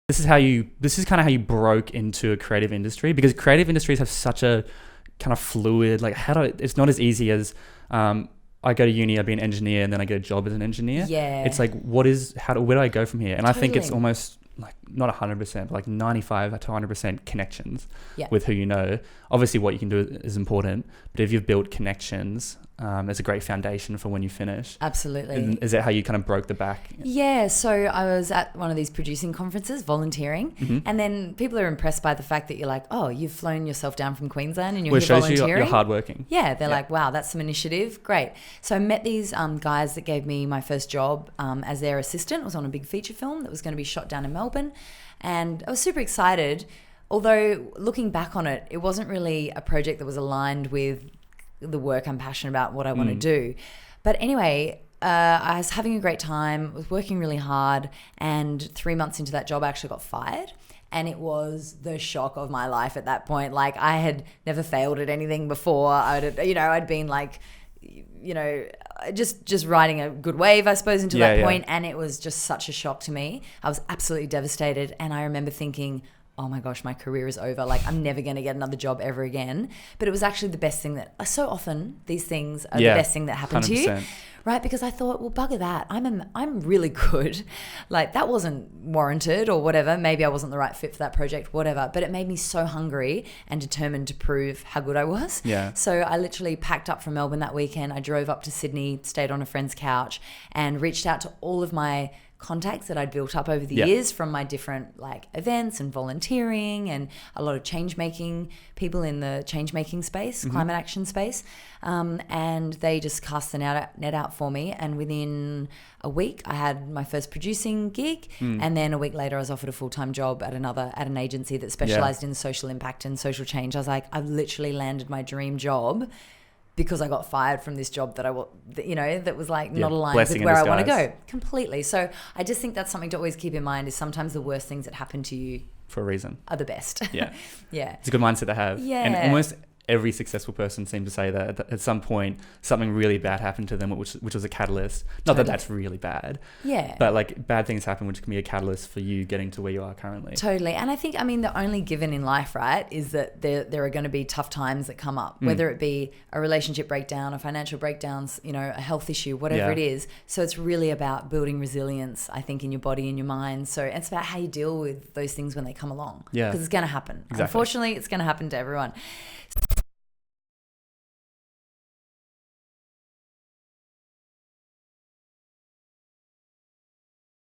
this is kind of how you broke into a creative industry, because creative industries have such a kind of fluid, like it's not as easy as I go to uni, I'd be an engineer, and then I get a job as an engineer. Yeah. It's like, where do I go from here? And Totally. I think it's almost like not 100%, but like 95 to 100% connections with who you know. Obviously what you can do is important, but if you've built connections, it's a great foundation for when you finish. Absolutely. And is that how you kind of broke the back? Yeah, so I was at one of these producing conferences volunteering, and then people are impressed by the fact that you're like, oh, you've flown yourself down from Queensland and you're here volunteering. You're hardworking. Yeah, they're like, wow, that's some initiative. Great. So I met these guys that gave me my first job as their assistant. It was on a big feature film that was going to be shot down in Melbourne, and I was super excited. Although looking back on it, it wasn't really a project that was aligned with the work I'm passionate about, what I want to do. But anyway, I was having a great time, was working really hard, and 3 months into that job, I actually got fired. And it was the shock of my life at that point. Like, I had never failed at anything before. I'd been like, just riding a good wave, I suppose, until that point. And it was just such a shock to me. I was absolutely devastated. And I remember thinking, oh my gosh, my career is over. Like, I'm never going to get another job ever again. But it was actually the best thing that, so often these things are the best thing that happened 100%. To you. Right? Because I thought, well, bugger that. I'm really good. Like, that wasn't warranted or whatever. Maybe I wasn't the right fit for that project, whatever. But it made me so hungry and determined to prove how good I was. Yeah. So I literally packed up from Melbourne that weekend. I drove up to Sydney, stayed on a friend's couch, and reached out to all of my contacts that I'd built up over the years from my different like events and volunteering and a lot of change making people in the change making space, climate action space, and they just cast the net out for me. And within a week I had my first producing gig, and then a week later I was offered a full-time job at an agency that specialized in social impact and social change. I was like, I've literally landed my dream job because I got fired from this job that that was like not aligned with where I want to go completely. So I just think that's something to always keep in mind, is sometimes the worst things that happen to you for a reason are the best. Yeah. Yeah. It's a good mindset to have. Yeah. And almost every successful person seems to say that at some point something really bad happened to them, which was a catalyst. Not that that's really bad. Yeah. But like bad things happen, which can be a catalyst for you getting to where you are currently. Totally. And I think, the only given in life, right, is that there are going to be tough times that come up, whether it be a relationship breakdown, a financial breakdowns, a health issue, whatever it is. So it's really about building resilience, I think, in your body and your mind. So it's about how you deal with those things when they come along. Yeah. Because it's going to happen. Exactly. Unfortunately, it's going to happen to everyone.